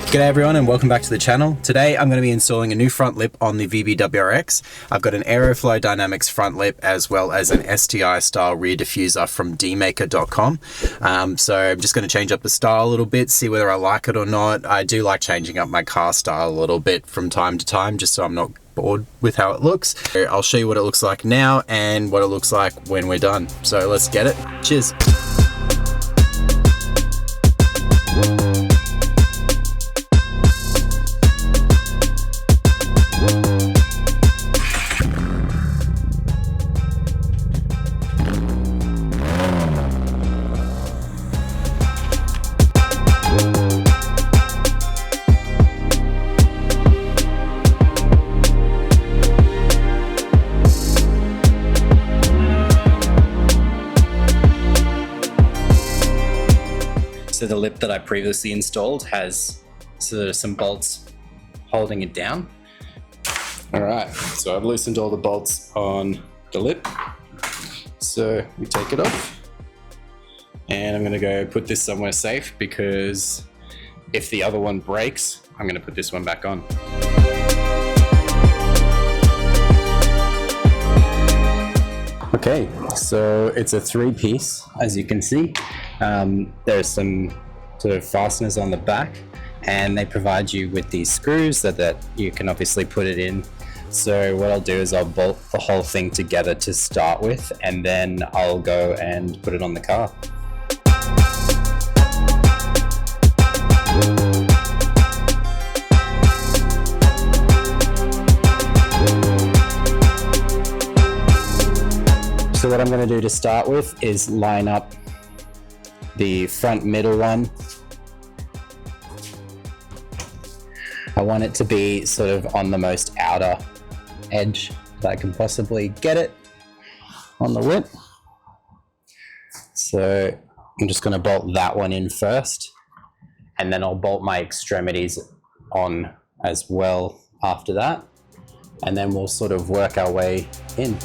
G'day everyone and welcome back to the channel. Today I'm going to be installing a new front lip on the VB WRX. I've got an Aeroflow Dynamics front lip as well as an STI style rear diffuser from dmaker.com. So I'm just going to change up the style a little bit, see whether I like it or not. I do like changing up my car style a little bit from time to time just so I'm not bored with how it looks. I'll show you what it looks like now and what it looks like when we're done. So let's get it. Cheers. So the lip that I previously installed has sort of some bolts holding it down. All right, so I've loosened all the bolts on the lip. So we take it off and I'm gonna go put this somewhere safe because if the other one breaks, I'm gonna put this one back on. Okay, so it's a 3-piece, as you can see. There's some sort of fasteners on the back and they provide you with these screws so that you can obviously put it in. So what I'll do is I'll bolt the whole thing together to start with and then I'll go and put it on the car. So what I'm going to do to start with is line up the front middle one. I want it to be sort of on the most outer edge that I can possibly get it on the lip. So I'm just going to bolt that one in first and then I'll bolt my extremities on as well after that, and then we'll sort of work our way in.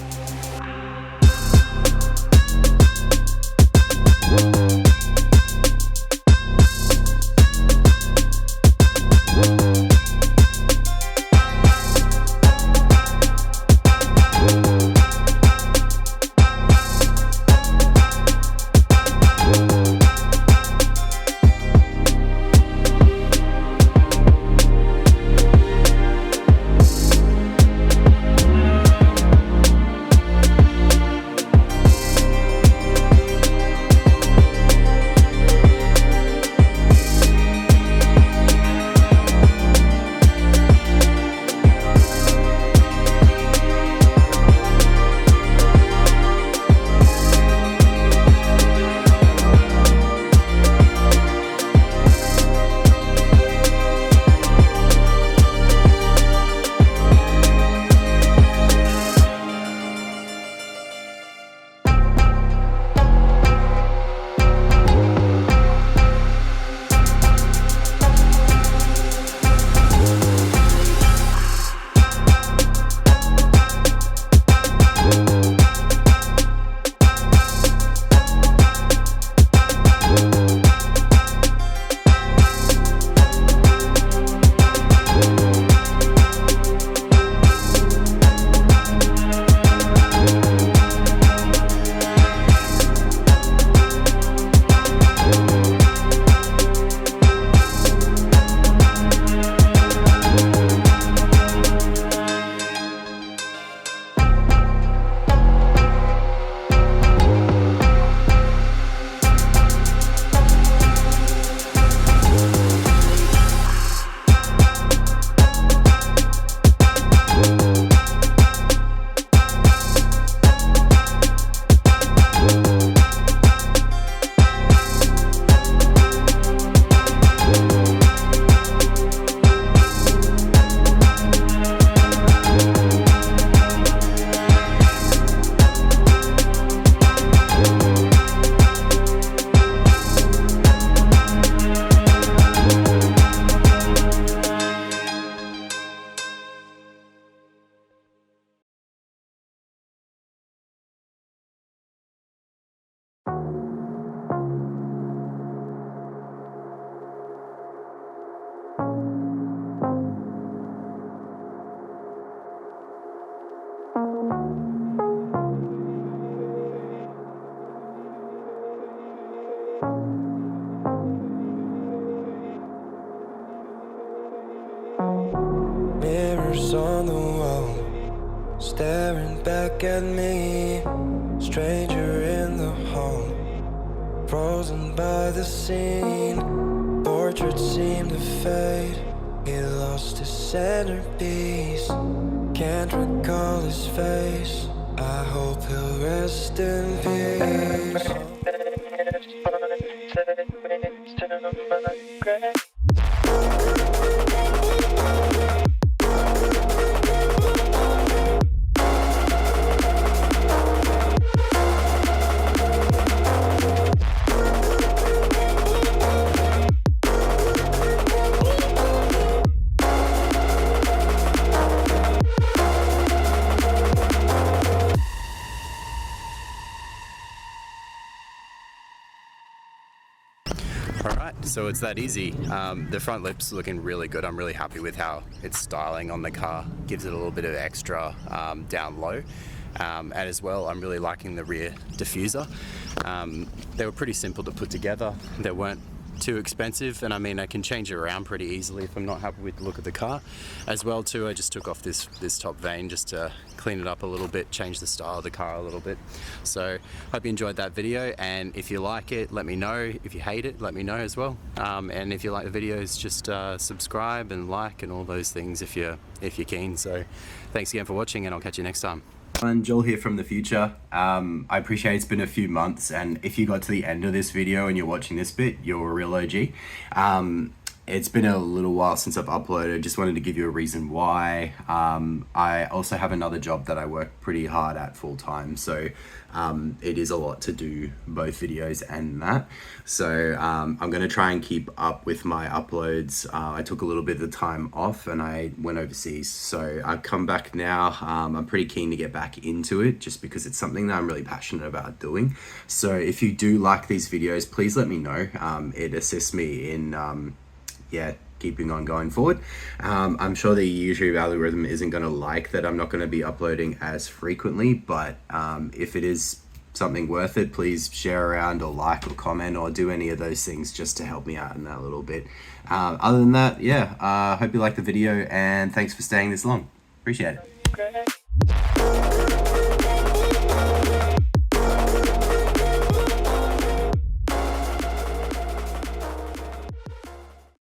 at me, stranger in the hall, frozen by the scene. Portrait seemed to fade, he lost his centerpiece. Can't recall his face, I hope he'll rest in peace. Alright, so it's that easy. The front lip's looking really good. I'm really happy with how it's styling on the car. Gives it a little bit of extra down low. And as well, I'm really liking the rear diffuser. They were pretty simple to put together. They weren't too expensive, and I mean I can change it around pretty easily if I'm not happy with the look of the car. As well too, I just took off this top vane just to clean it up a little bit, change the style of the car a little bit. So hope you enjoyed that video, and if you like it, let me know. If you hate it, let me know as well. And if you like the videos, just subscribe and like and all those things if you're keen. So thanks again for watching, and I'll catch you next time. Joel here from the future. I appreciate it's been a few months, and if you got to the end of this video and you're watching this bit, you're a real OG. It's been a little while since I've uploaded. Just wanted to give you a reason why. I also have another job that I work pretty hard at full time, so it is a lot to do both videos and that. So I'm going to try and keep up with my uploads. I took a little bit of time off and I went overseas, so I've come back now. I'm pretty keen to get back into it just because it's something that I'm really passionate about doing. So if you do like these videos, please let me know. It assists me in keeping on going forward. I'm sure the YouTube algorithm isn't going to like that I'm not going to be uploading as frequently, but if it is something worth it, please share around or like or comment or do any of those things just to help me out in that little bit. Other than that, hope you liked the video, and thanks for staying this long. Appreciate it.